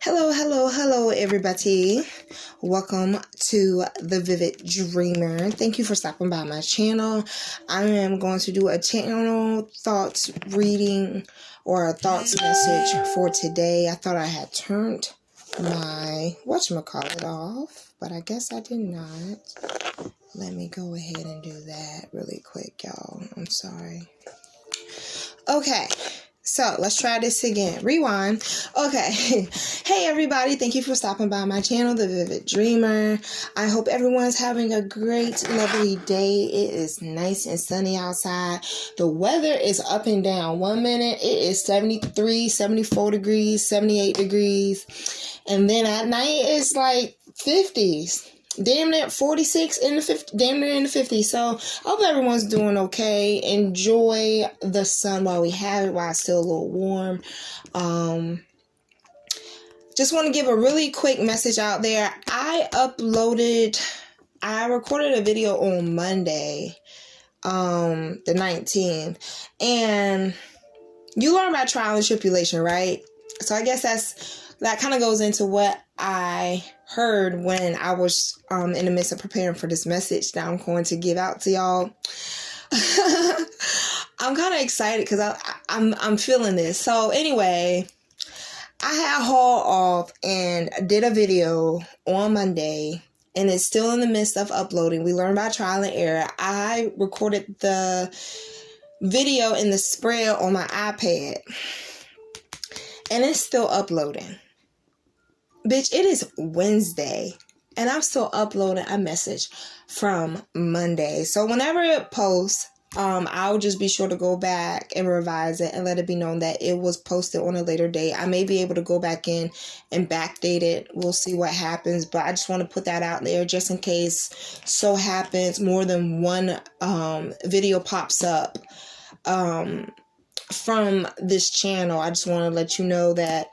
Hello, everybody. Welcome to The Vivid Dreamer. Thank you for stopping by my channel. I am going to do a channel thoughts reading or a thoughts message for today. I thought I had turned my whatchamacallit off, but I guess I did not. Let me go ahead and do that really quick, y'all. I'm sorry. Okay. So, let's try this again. Rewind. Okay. Hey, everybody. Thank you for stopping by my channel, The Vivid Dreamer. I hope everyone's having a great, lovely day. It is nice and sunny outside. The weather is up and down. 1 minute, it is 73, 74 degrees, 78 degrees. And then at night, it's like 50s. Damn near 46 in the 50, damn near in the 50s. So I hope everyone's doing okay. Enjoy the sun while we have it, while it's still a little warm. Just want to give a really quick message out there. I recorded a video on Monday, the 19th, and you learn about trial and tribulation, right? So I guess that kind of goes into what I heard when I was in the midst of preparing for this message that I'm going to give out to y'all. I'm kind of excited because I'm feeling this. So anyway, I had hauled off and did a video on Monday, and it's still in the midst of uploading. We learned about trial and error. I recorded the video in the spread on my iPad, and it's still uploading. Bitch, it is Wednesday, and I'm still uploading a message from Monday. So whenever it posts, I'll just be sure to go back and revise it and let it be known that it was posted on a later date. I may be able to go back in and backdate it. We'll see what happens, but I just want to put that out there just in case so happens more than one video pops up from this channel. I just want to let you know that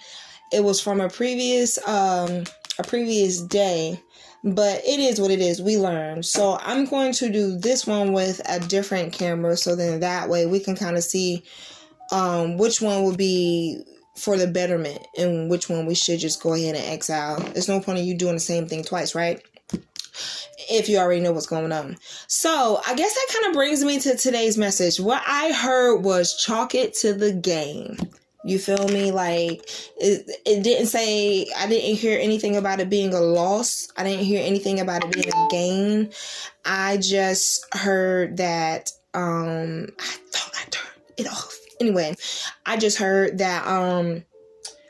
it was from a previous day, but it is what it is. We learn. So I'm going to do this one with a different camera, so then that way we can kind of see which one would be for the betterment and which one we should just go ahead and exile. There's no point in you doing the same thing twice, right? If you already know what's going on. So I guess that kind of brings me to today's message. What I heard was chalk it to the game. You feel me? Like, it didn't say, I didn't hear anything about it being a loss. I didn't hear anything about it being a gain. I just heard that, I thought I turned it off. Anyway, I just heard that,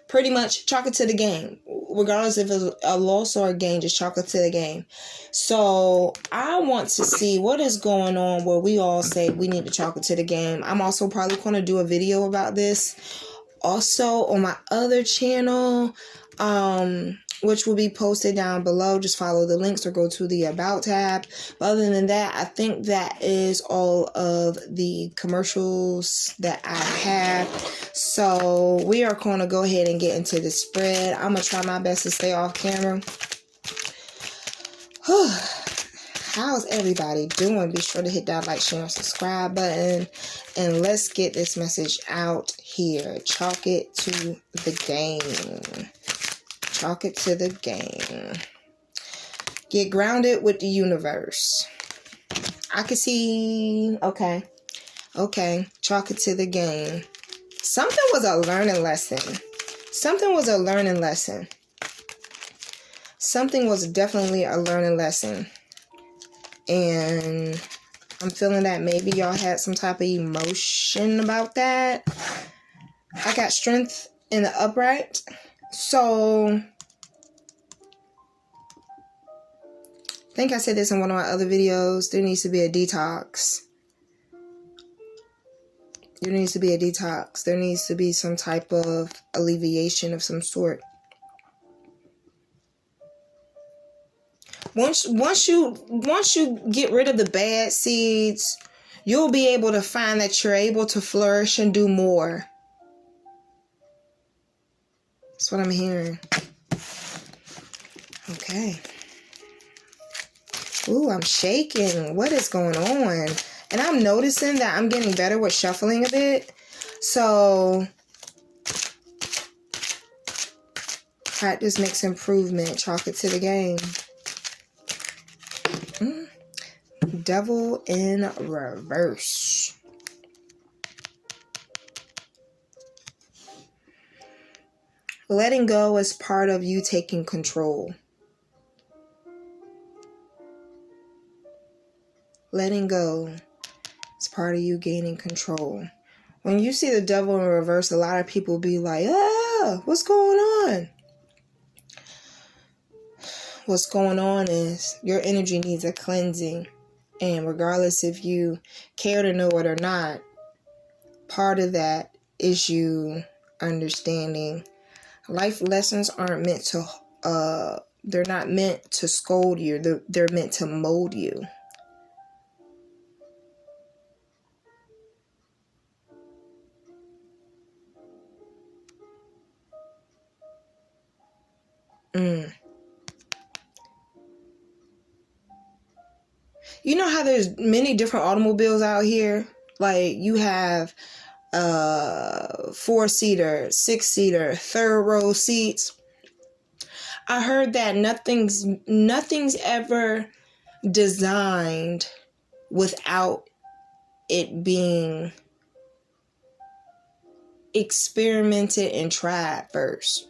pretty much chalk it to the game. Regardless if it's a loss or a gain, just chalk it to the game. So I want to see what is going on where we all say we need to chalk it to the game. I'm also probably going to do a video about this also on my other channel, which will be posted down below. Just follow the links or go to the About tab. But other than that, I think that is all of the commercials that I have. So we are going to go ahead and get into the spread. I'm going to try my best to stay off camera. How's everybody doing? Be sure to hit that like, share, and subscribe button. And let's get this message out here. Chalk it to the game. Chalk it to the game. Get grounded with the universe. I can see. Okay. Chalk it to the game. Something was a learning lesson. Something was definitely a learning lesson. And I'm feeling that maybe y'all had some type of emotion about that. I got strength in the upright. So, I think I said this in one of my other videos. There needs to be a detox. There needs to be some type of alleviation of some sort. Once you get rid of the bad seeds, you'll be able to find that you're able to flourish and do more. That's what I'm hearing. Okay. Ooh, I'm shaking. What is going on? And I'm noticing that I'm getting better with shuffling a bit. So Practice makes improvement. Chalk it to the game. Devil in reverse. Letting go is part of you taking control. Letting go is part of you gaining control. When you see the devil in reverse, a lot of people be like, what's going on? What's going on is your energy needs a cleansing. And regardless if you care to know it or not, part of that is you understanding life lessons aren't meant to, they're not meant to scold you. They're meant to mold you. You know how there's many different automobiles out here? Like you have 4-seater, 6-seater, third row seats. I heard that nothing's ever designed without it being experimented and tried first.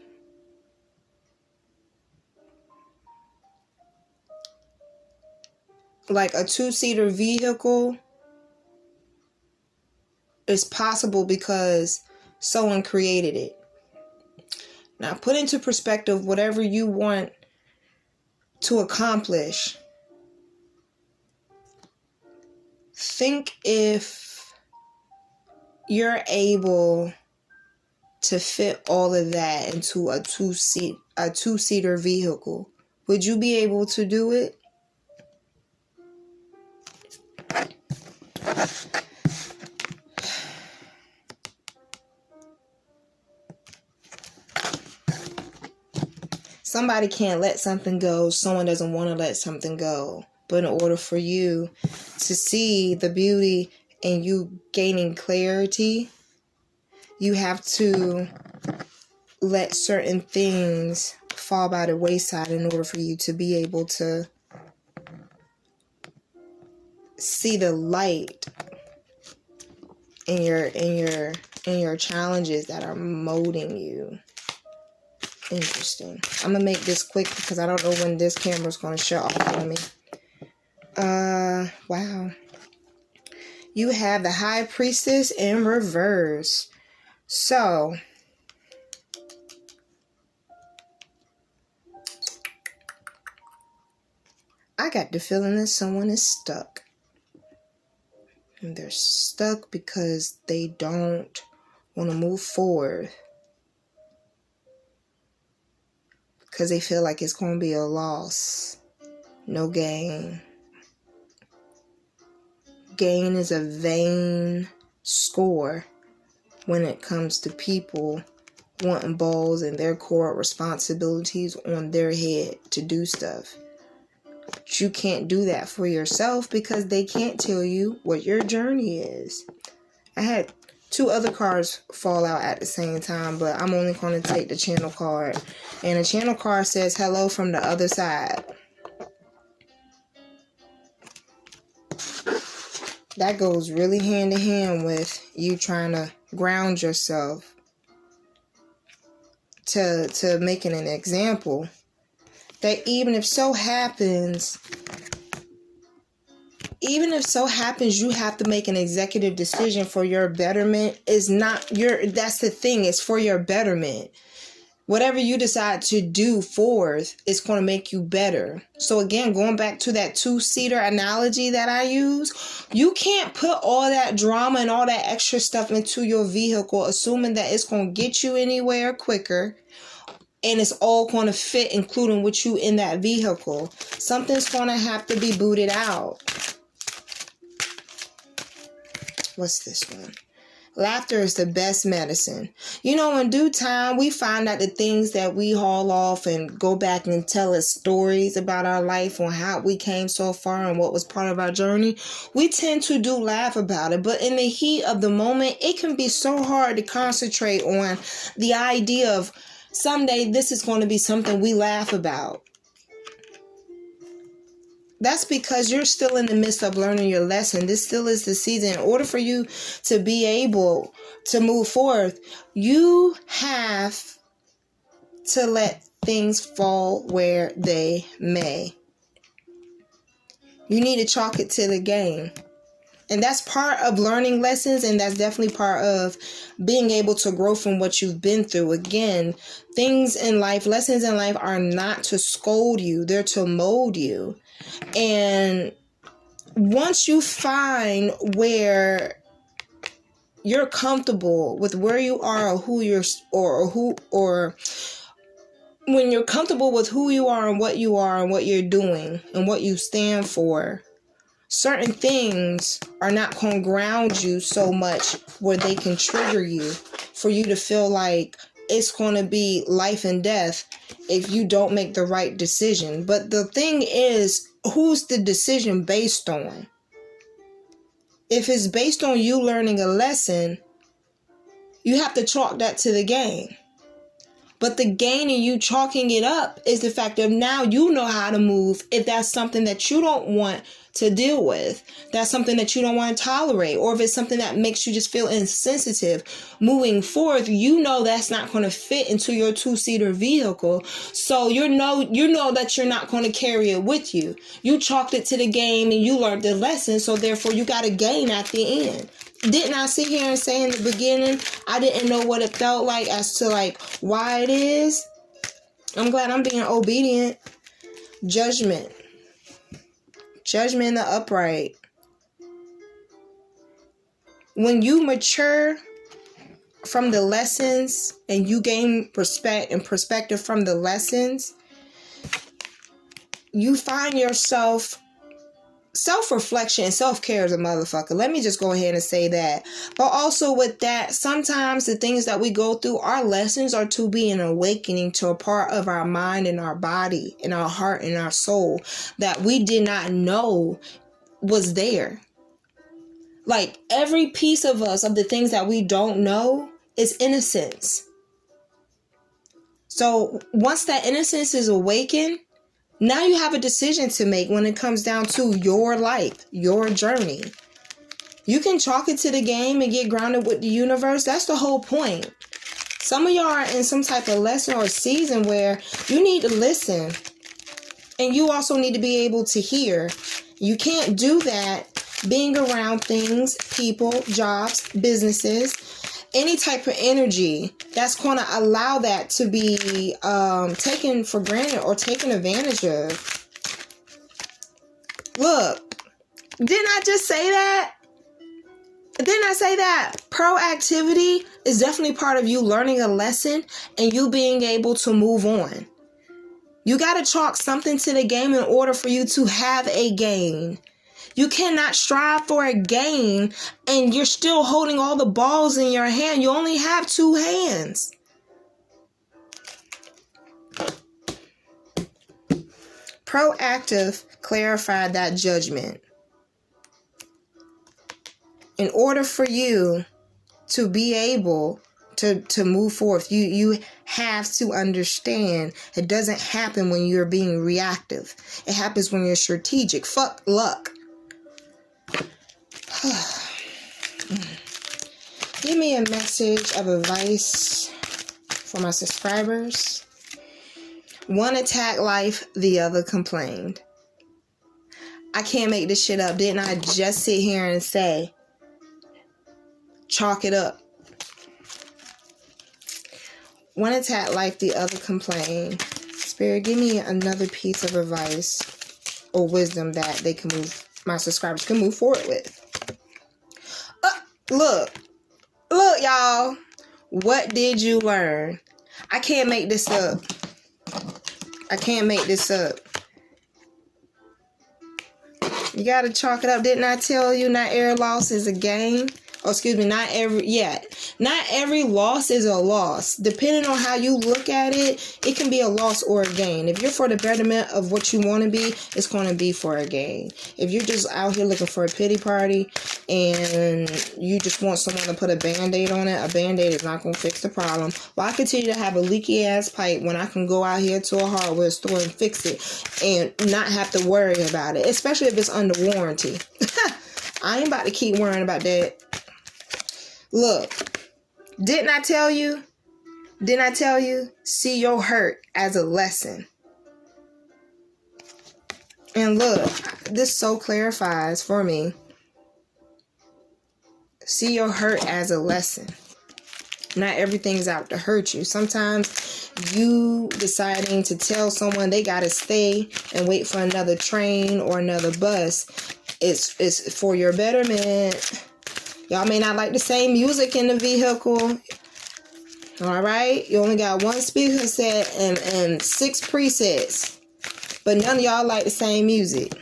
Like a 2-seater vehicle is possible because someone created it. Now put into perspective whatever you want to accomplish. Think if you're able to fit all of that into a 2-seater vehicle. Would you be able to do it? Somebody can't let something go. Someone doesn't want to let something go. But in order for you to see the beauty and you gaining clarity, you have to let certain things fall by the wayside in order for you to be able to see the light in your challenges that are molding you. Interesting. I'm gonna make this quick because I don't know when this camera's gonna shut off on me. Wow. You have the High Priestess in reverse. So I got the feeling that someone is stuck. And they're stuck because they don't want to move forward. Because they feel like it's going to be a loss. No gain. Gain is a vain score when it comes to people wanting balls and their core responsibilities on their head to do stuff. But you can't do that for yourself because they can't tell you what your journey is. I had 2 other cards fall out at the same time, but I'm only going to take the channel card. And the channel card says, hello from the other side. That goes really hand in hand with you trying to ground yourself to making an example. That even if so happens you have to make an executive decision for your betterment. Is not your, that's the thing, it's for your betterment. Whatever you decide to do forth is going to make you better. So again, going back to that 2-seater analogy that I use, you can't put all that drama and all that extra stuff into your vehicle assuming that it's going to get you anywhere quicker. And it's all going to fit, including with you in that vehicle. Something's going to have to be booted out. What's this one? Laughter is the best medicine. You know, in due time, we find out the things that we haul off and go back and tell us stories about our life on how we came so far and what was part of our journey. We tend to do laugh about it, but in the heat of the moment, it can be so hard to concentrate on the idea of someday this is going to be something we laugh about. That's because you're still in the midst of learning your lesson. This still is the season. In order for you to be able to move forth, you have to let things fall where they may. You need to chalk it to the game. And that's part of learning lessons, and that's definitely part of being able to grow from what you've been through. Again, things in life, lessons in life are not to scold you. They're to mold you. And once you find where you're comfortable with where you are or who you're or when you're comfortable with who you are and what you're doing and what you stand for, certain things are not going to ground you so much where they can trigger you for you to feel like it's going to be life and death if you don't make the right decision. But the thing is, who's the decision based on? If it's based on you learning a lesson, you have to chalk that to the game. But the gain in you chalking it up is the fact that now you know how to move if that's something that you don't want to deal with. That's something that you don't want to tolerate. Or if it's something that makes you just feel insensitive moving forth, you know that's not going to fit into your two-seater vehicle. So you know that you're not going to carry it with you. You chalked it to the game and you learned the lesson. So therefore you got a gain at the end. Didn't I sit here and say in the beginning, I didn't know what it felt like as to like why it is? I'm glad I'm being obedient. Judgment the upright. When you mature from the lessons and you gain respect and perspective from the lessons, you find yourself. Self-reflection and self-care is a motherfucker. Let me just go ahead and say that. But also with that, sometimes the things that we go through, our lessons are to be an awakening to a part of our mind and our body and our heart and our soul that we did not know was there. Like every piece of us, of the things that we don't know, is innocence. So once that innocence is awakened, now you have a decision to make when it comes down to your life, your journey. You can chalk it to the game and get grounded with the universe. That's the whole point. Some of y'all are in some type of lesson or season where you need to listen. And you also need to be able to hear. You can't do that being around things, people, jobs, businesses, any type of energy that's going to allow that to be taken for granted or taken advantage of. Look, didn't I just say that? Didn't I say that? Proactivity is definitely part of you learning a lesson and you being able to move on. You got to chalk something to the game in order for you to have a gain. You cannot strive for a gain and you're still holding all the balls in your hand. You only have two hands. Proactive clarified that judgment. In order for you to be able to move forth, you have to understand it doesn't happen when you're being reactive. It happens when you're strategic. Fuck luck. Give me a message of advice for my subscribers. One attacked life, the other complained. I can't make this shit up. Didn't I just sit here and say, chalk it up? One attacked life, the other complained. Spirit, give me another piece of advice or wisdom that my subscribers can move forward with. Look, y'all. What did you learn? I can't make this up. You got to chalk it up. Didn't I tell you not air loss is a gain? Oh, excuse me, not every loss is a loss. Depending on how you look at it, it can be a loss or a gain. If you're for the betterment of what you want to be, it's going to be for a gain. If you're just out here looking for a pity party and you just want someone to put a band-aid on it, a band-aid is not going to fix the problem. Why continue to have a leaky ass pipe when I can go out here to a hardware store and fix it and not have to worry about it, especially if it's under warranty? I ain't about to keep worrying about that. Look, didn't I tell you? See your hurt as a lesson. And look, this so clarifies for me. See your hurt as a lesson. Not everything's out to hurt you. Sometimes you deciding to tell someone they gotta stay and wait for another train or another bus, it's for your betterment. Y'all may not like the same music in the vehicle. Alright? You only got one speaker set and 6 presets. But none of y'all like the same music.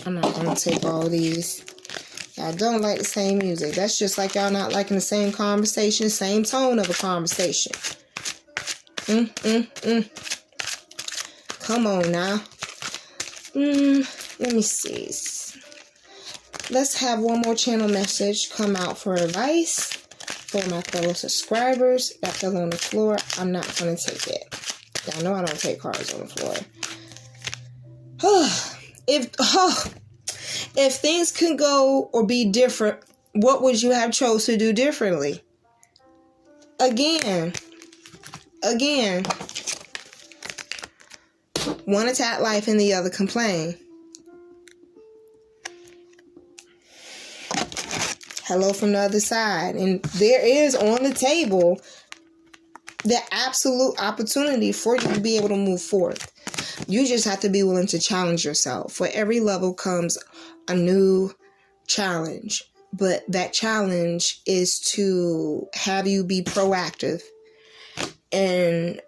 I'm not going to take all these. Y'all don't like the same music. That's just like y'all not liking the same conversation, same tone of a conversation. Come on now. Let me see. Let's have one more channel message come out for advice for my fellow subscribers. That fell on the floor. I'm not going to take it. Y'all know I don't take cards on the floor. If things can go or be different, what would you have chose to do differently? Again. One attack life and the other complain. Hello from the other side. And there is on the table the absolute opportunity for you to be able to move forth. You just have to be willing to challenge yourself. For every level comes a new challenge. But that challenge is to have you be proactive and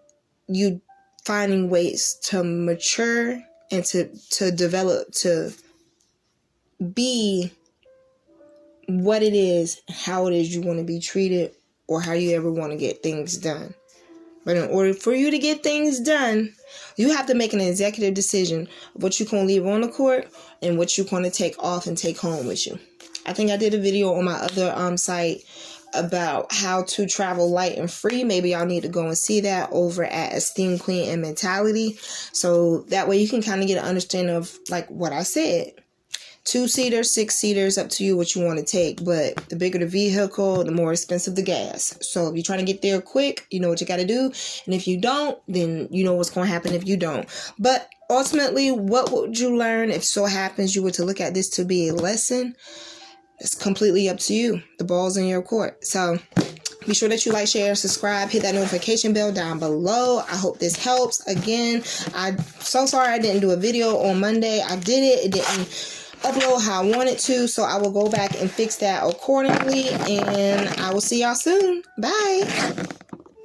you finding ways to mature and to develop, to be what it is, how it is you want to be treated, or how you ever want to get things done. But in order for you to get things done, you have to make an executive decision of what you're going to leave on the court and what you're going to take off and take home with you. I think I did a video on my other site about how to travel light and free. Maybe y'all need to go and see that over at Esteem Queen and Mentality. So that way you can kind of get an understanding of like what I said. 2-seater, 6-seaters, up to you what you want to take. But the bigger the vehicle, the more expensive the gas. So if you're trying to get there quick, you know what you got to do. And if you don't, then you know what's going to happen if you don't. But ultimately, what would you learn if so happens you were to look at this to be a lesson? It's completely up to you. The ball's in your court. So be sure that you like, share, subscribe, hit that notification bell down below. I hope this helps. Again, I'm so sorry I didn't do a video on Monday. I did it. It didn't upload how I wanted to, so I will go back and fix that accordingly, and I will see y'all soon. Bye.